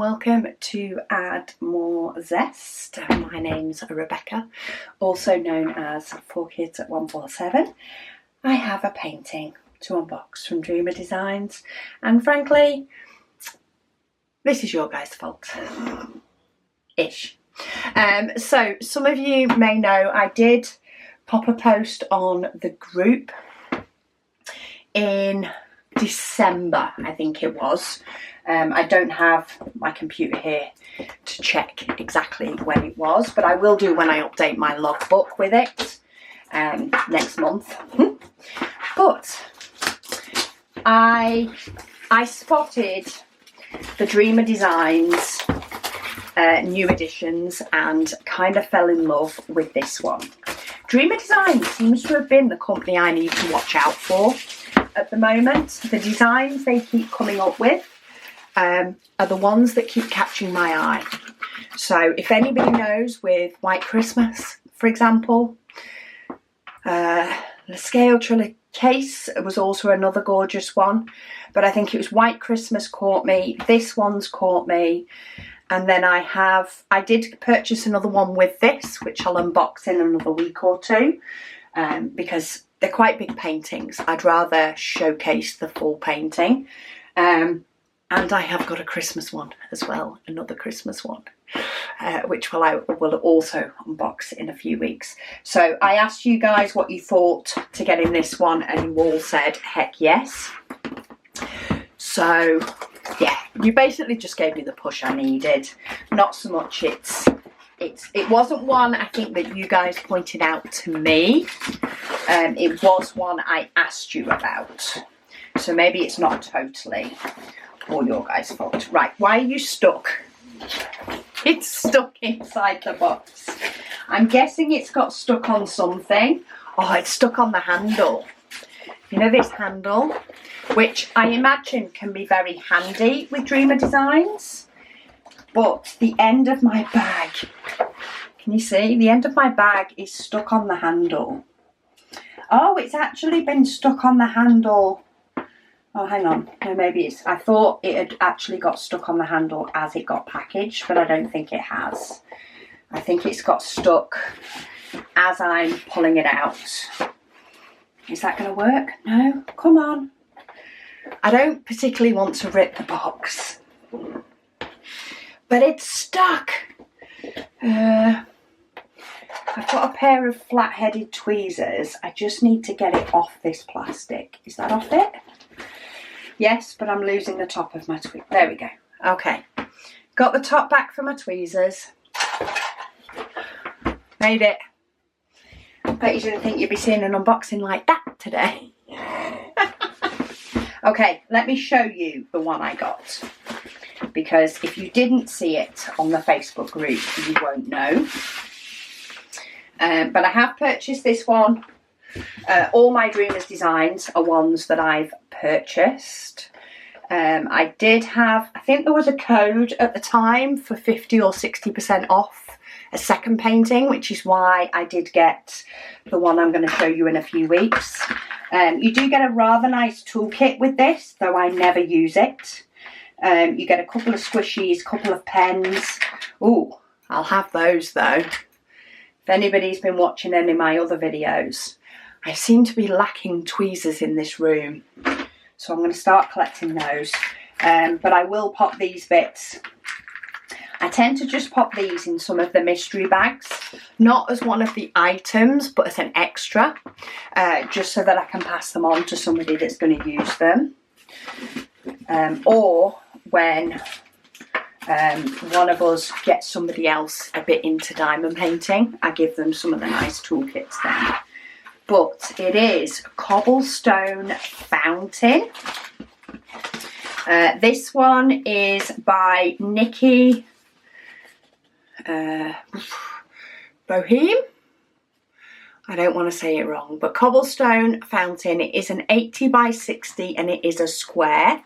welcome to Add More Zest. My name's Rebecca, also known as 4Kids at 147. I have a painting to unbox from Dreamer Designs, and frankly, this is your guys' fault. Ish. So some of you may know I did pop a post on the group in December, I think it was. I don't have my computer here to check exactly when it was, but I will do when I update my logbook with it next month. But I spotted the Dreamer Designs new editions and kind of fell in love with this one. Dreamer Designs seems to have been the company I need to watch out for at the moment. The designs they keep coming up with are the ones that keep catching my eye. So if anybody knows, with White Christmas, for example, the Scale Triller case was also another gorgeous one, but I think it was White Christmas caught me, this one's caught me, and then I did purchase another one with this, which I'll unbox in another week or two, because they're quite big paintings. I'd rather showcase the full painting. And I have got a Christmas one as well, another Christmas one, which I will also unbox in a few weeks. So I asked you guys what you thought to getting this one, and you all said heck yes. So yeah, you basically just gave me the push I needed. Not so much it wasn't one I think that you guys pointed out to me. It was one I asked you about. So maybe it's not totally all your guys' fault. Right, why are you stuck? It's stuck inside the box. I'm guessing it's got stuck on something. Oh, it's stuck on the handle. You know this handle? Which I imagine can be very handy with Dreamer Designs. But the end of my bag, can you see? The end of my bag is stuck on the handle. Oh, it's actually been stuck on the handle. Oh, hang on. No, maybe it's... I thought it had actually got stuck on the handle as it got packaged, but I don't think it has. I think it's got stuck as I'm pulling it out. Is that going to work? No? Come on. I don't particularly want to rip the box, but it's stuck. I've got a pair of flat-headed tweezers. I just need to get it off this plastic. Is that off it? Yes, but I'm losing the top of my tweezers. There we go. Okay. Got the top back for my tweezers. Made it. Bet you didn't think you'd be seeing an unboxing like that today. Okay, let me show you the one I got, because if you didn't see it on the Facebook group, you won't know. But I have purchased this one. All my Dreamers Designs are ones that I've purchased. I did have, I think there was a code at the time for 50 or 60% off a second painting, which is why I did get the one I'm going to show you in a few weeks. You do get a rather nice toolkit with this, though I never use it. You get a couple of squishies, couple of pens. Ooh, I'll have those though. If anybody's been watching any of my other videos, I seem to be lacking tweezers in this room. So I'm going to start collecting those. But I will pop these bits. I tend to just pop these in some of the mystery bags, not as one of the items, but as an extra, just so that I can pass them on to somebody that's going to use them. Or when one of us gets somebody else a bit into diamond painting, I give them some of the nice toolkits then. But it is Cobblestone Fountain. This one is by Nikki Boheme. I don't want to say it wrong, but Cobblestone Fountain, it is an 80 by 60 and it is a square.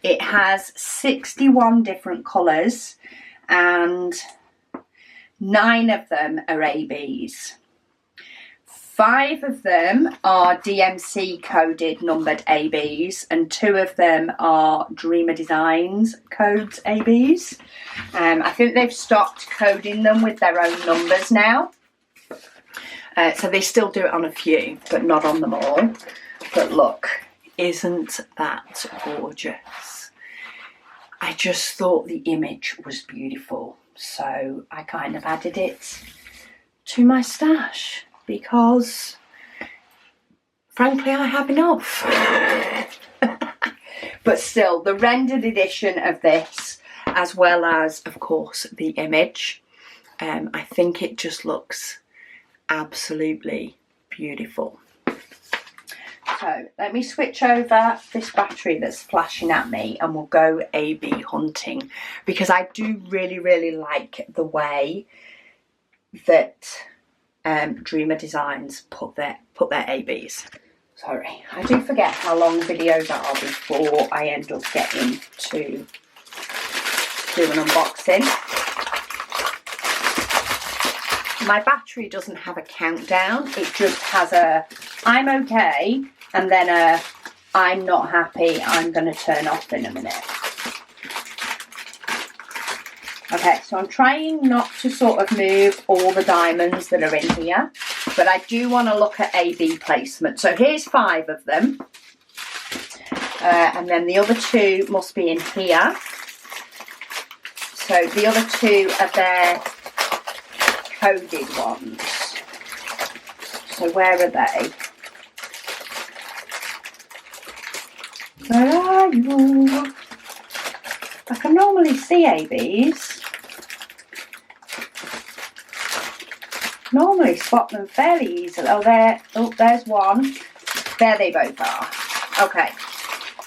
It has 61 different colours and 9 of them are ABs. 5 of them are DMC coded numbered ABs, and 2 of them are Dreamer Designs codes ABs. I think they've stopped coding them with their own numbers now. So they still do it on a few, but not on them all. But look, isn't that gorgeous? I just thought the image was beautiful. So I kind of added it to my stash because, frankly, I have enough. But still, the rendered edition of this, as well as, of course, the image, I think it just looks absolutely beautiful. So let me switch over this battery that's flashing at me and we'll go AB hunting, because I do really like the way that Dreamer Designs put their ABs. Sorry, I do forget how long videos are before I end up getting to do an unboxing. My battery doesn't have a countdown, it just has a I'm okay and then a I'm not happy, I'm going to turn off in a minute. Okay, so I'm trying not to sort of move all the diamonds that are in here, but I do want to look at AB placement. So here's 5 of them, and then the other 2 must be in here. So the other 2 are their coded ones. So where are they? Where are you? I can normally see ABs. Normally spot them fairly easily. There's one. There they both are. Okay.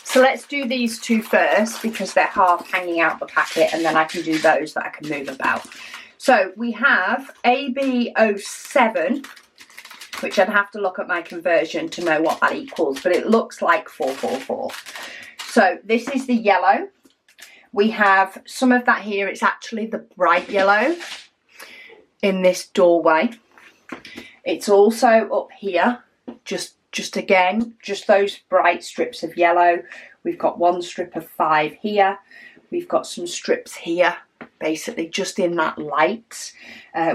So let's do these 2 first because they're half hanging out the packet, and then I can do those that I can move about. So we have AB07, which I'd have to look at my conversion to know what that equals, but it looks like 444. So this is the yellow. We have some of that here. It's actually the bright yellow in this doorway. It's also up here, just again, just those bright strips of yellow. We've got 1 strip of 5 here. We've got some strips here, basically just in that light.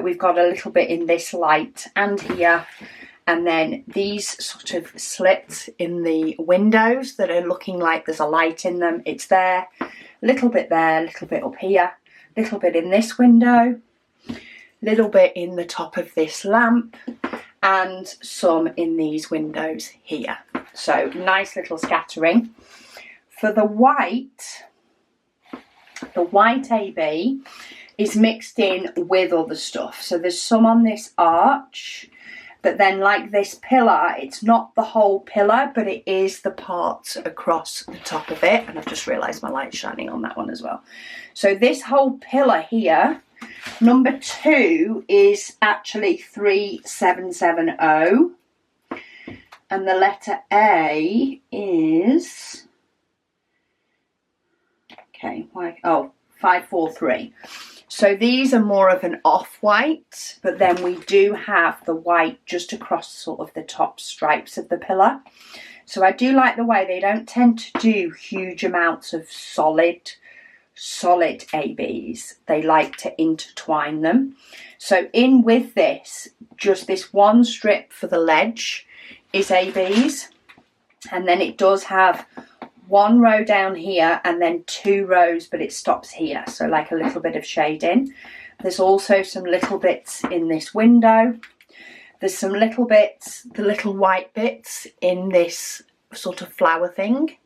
We've got a little bit in this light and here. And then these sort of slits in the windows that are looking like there's a light in them. It's there, a little bit there, a little bit up here, a little bit in this window, little bit in the top of this lamp, and some in these windows here. So nice little scattering. For the white AB is mixed in with other stuff. So there's some on this arch, but then like this pillar, it's not the whole pillar, but it is the parts across the top of it. And I've just realised my light's shining on that one as well. So this whole pillar here, number 2 is actually 3770. And the letter A is, okay, 543. So these are more of an off-white, but then we do have the white just across sort of the top stripes of the pillar. So I do like the way they don't tend to do huge amounts of solid ABs. They like to intertwine them. So in with this, just this 1 strip for the ledge is ABs, and then it does have 1 row down here and then 2 rows, but it stops here, so like a little bit of shading. There's also some little bits in this window. There's some little bits, the little white bits in this sort of flower thing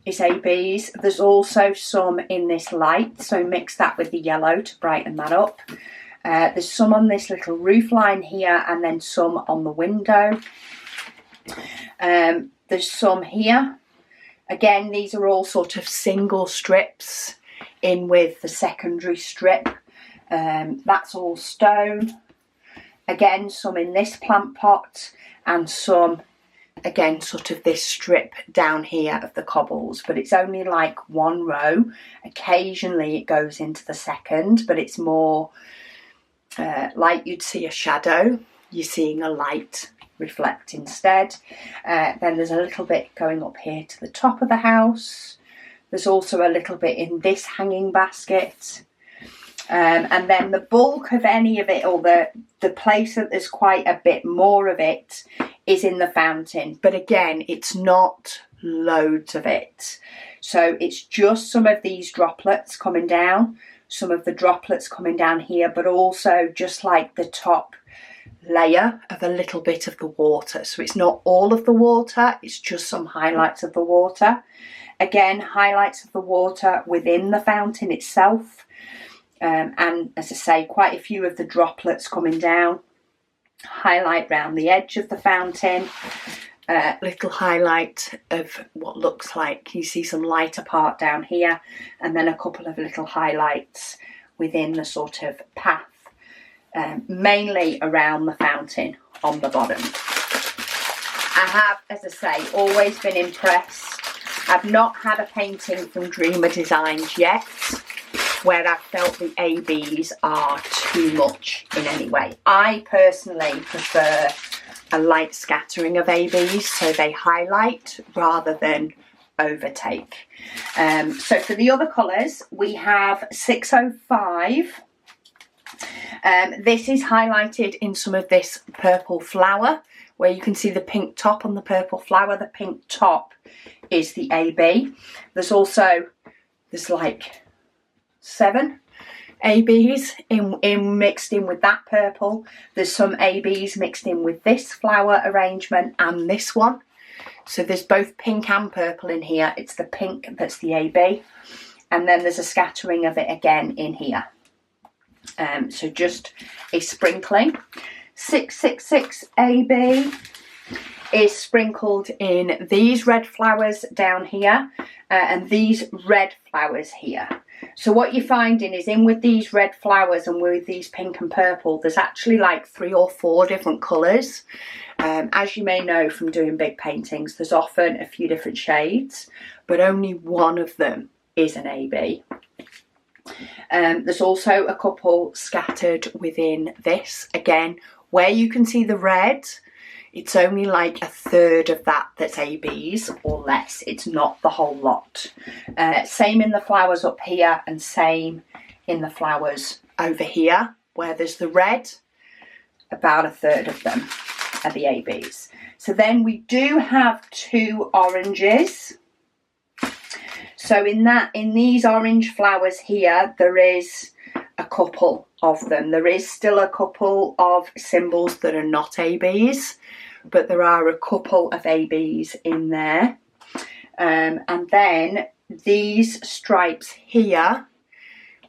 is ABs. There's also some in this light, so mix that with the yellow to brighten that up. There's some on this little roof line here, and then some on the window. There's some here. Again, these are all sort of single strips in with the secondary strip. That's all stone. Again, some in this plant pot, and some, again, sort of this strip down here of the cobbles. But it's only like 1 row. Occasionally it goes into the second, but it's more like you'd see a shadow. You're seeing a light reflect instead. Then there's a little bit going up here to the top of the house. There's also a little bit in this hanging basket. And then the bulk of any of it, or the place that there's quite a bit more of it, is in the fountain. But again, it's not loads of it. So it's just some of these droplets coming down, some of the droplets coming down here, but also just like the top layer of a little bit of the water. So it's not all of the water, it's just some highlights of the water. Again, highlights of the water within the fountain itself. And as I say, quite a few of the droplets coming down. Highlight round the edge of the fountain. Little highlight of what looks like, you see some lighter part down here, and then a couple of little highlights within the sort of path, mainly around the fountain on the bottom. I have, as I say, always been impressed. I've not had a painting from Dreamer Designs yet where I felt the ABs are too much in any way. I personally prefer a light scattering of ABs, so they highlight rather than overtake. So for the other colours, we have 605. This is highlighted in some of this purple flower, where you can see the pink top on the purple flower. The pink top is the AB. There's like 7 ABs mixed in with that purple. There's some ABs mixed in with this flower arrangement and this one. So there's both pink and purple in here. It's the pink that's the AB. And then there's a scattering of it again in here. So just a sprinkling. 666 AB is sprinkled in these red flowers down here and these red flowers here. So what you're finding is in with these red flowers and with these pink and purple, there's actually like 3 or 4 different colours. As you may know from doing big paintings, there's often a few different shades, but only one of them is an AB. There's also a couple scattered within this. Again, where you can see the red, it's only like 1/3 of that that's ABs or less. It's not the whole lot. Same in the flowers up here and same in the flowers over here where there's the red. About 1/3 of them are the ABs. So then we do have 2 oranges. So in these orange flowers here, there is a couple of them. There is still a couple of symbols that are not ABs, but there are a couple of ABs in there. And then these stripes here,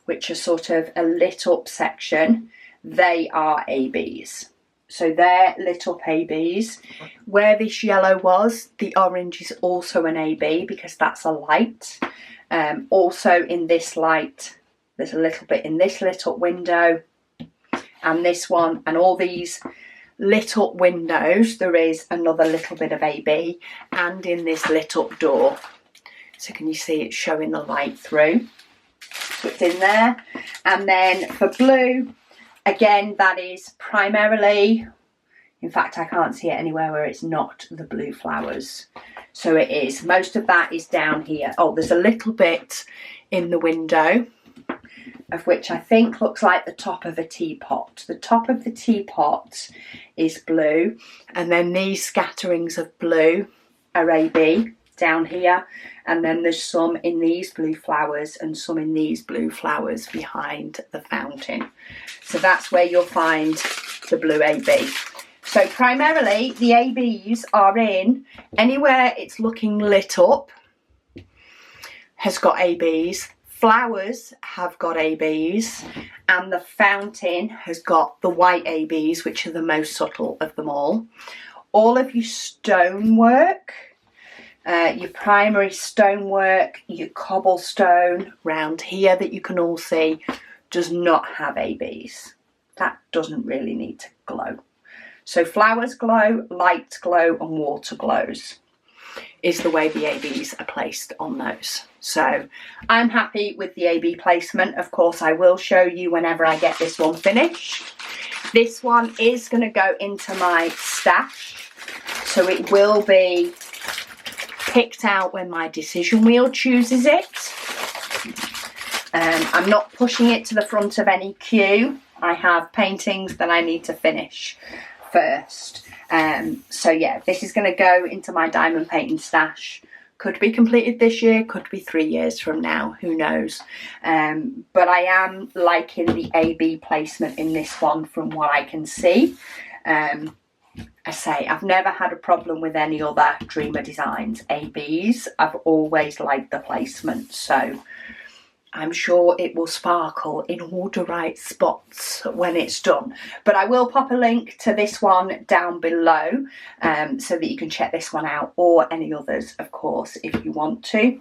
which are sort of a lit up section, they are ABs. So they're lit up ABs. Where this yellow was, the orange is also an AB because that's a light. Also in this light, there's a little bit in this lit up window and this one, and all these lit up windows, there is another little bit of AB, and in this lit up door. So can you see it's showing the light through? So it's in there. And then for blue, again, that is primarily, in fact, I can't see it anywhere where it's not the blue flowers. So it is, most of that is down here. Oh, there's a little bit in the window, of which I think looks like the top of a teapot. The top of the teapot is blue, and then these scatterings of blue are AB down here, and then there's some in these blue flowers and some in these blue flowers behind the fountain. So that's where you'll find the blue AB. So primarily the ABs are in anywhere it's looking lit up has got ABs. Flowers have got ABs, and the fountain has got the white ABs, which are the most subtle of them all. All of your stonework, your primary stonework, your cobblestone round here that you can all see, does not have ABs. That doesn't really need to glow. So flowers glow, lights glow, and water glows is the way the ABs are placed on those. So I'm happy with the AB placement. Of course, I will show you whenever I get this one finished. This one is going to go into my stash. So it will be picked out when my decision wheel chooses it. I'm not pushing it to the front of any queue. I have paintings that I need to finish first. So yeah, this is going to go into my diamond painting stash. Could be completed this year, could be 3 years from now, who knows. But I am liking the AB placement in this one from what I can see. I say, I've never had a problem with any other Dreamer Designs ABs. I've always liked the placement, so I'm sure it will sparkle in all the right spots when it's done. But I will pop a link to this one down below so that you can check this one out, or any others, of course, if you want to.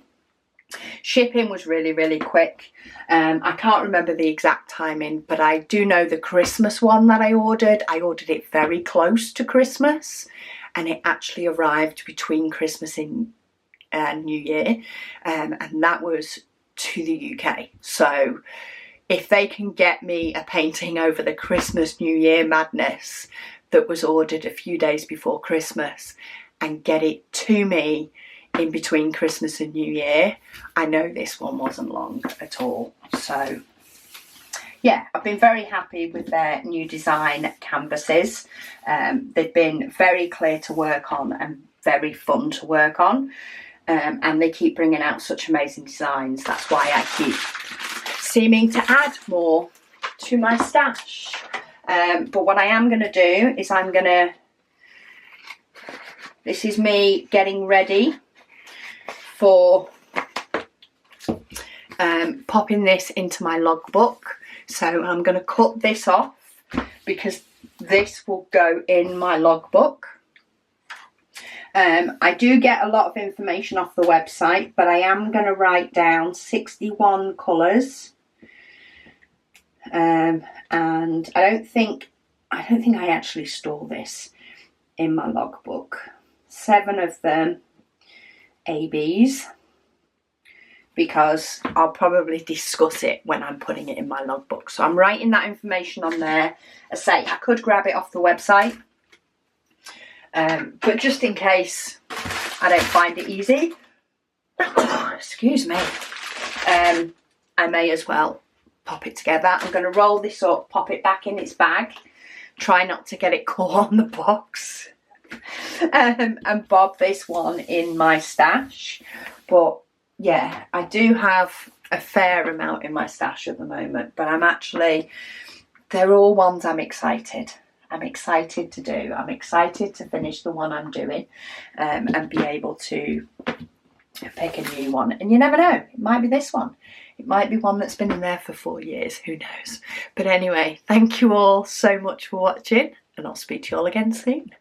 Shipping was really, really quick. I can't remember the exact timing, but I do know the Christmas one that I ordered it very close to Christmas, and it actually arrived between Christmas and New Year, and that was to the UK. So if they can get me a painting over the Christmas New Year madness that was ordered a few days before Christmas and get it to me in between Christmas and New Year, I know this one wasn't long at all. So yeah, I've been very happy with their new design canvases. They've been very clear to work on and very fun to work on. And they keep bringing out such amazing designs. That's why I keep seeming to add more to my stash. But what I am going to do is this is me getting ready for popping this into my logbook. So I'm going to cut this off because this will go in my logbook. I do get a lot of information off the website, but I am going to write down 61 colours. And I don't think I actually store this in my logbook. 7 of them ABs, because I'll probably discuss it when I'm putting it in my logbook. So I'm writing that information on there. I say I could grab it off the website, but just in case I don't find it easy, excuse me, I may as well pop it together. I'm going to roll this up, pop it back in its bag, try not to get it caught on the box, and bob this one in my stash. But yeah, I do have a fair amount in my stash at the moment, but they're all ones I'm excited to do. I'm excited to finish the one I'm doing, and be able to pick a new one. And you never know, it might be this one. It might be one that's been in there for 4 years, who knows. But anyway, thank you all so much for watching, and I'll speak to you all again soon.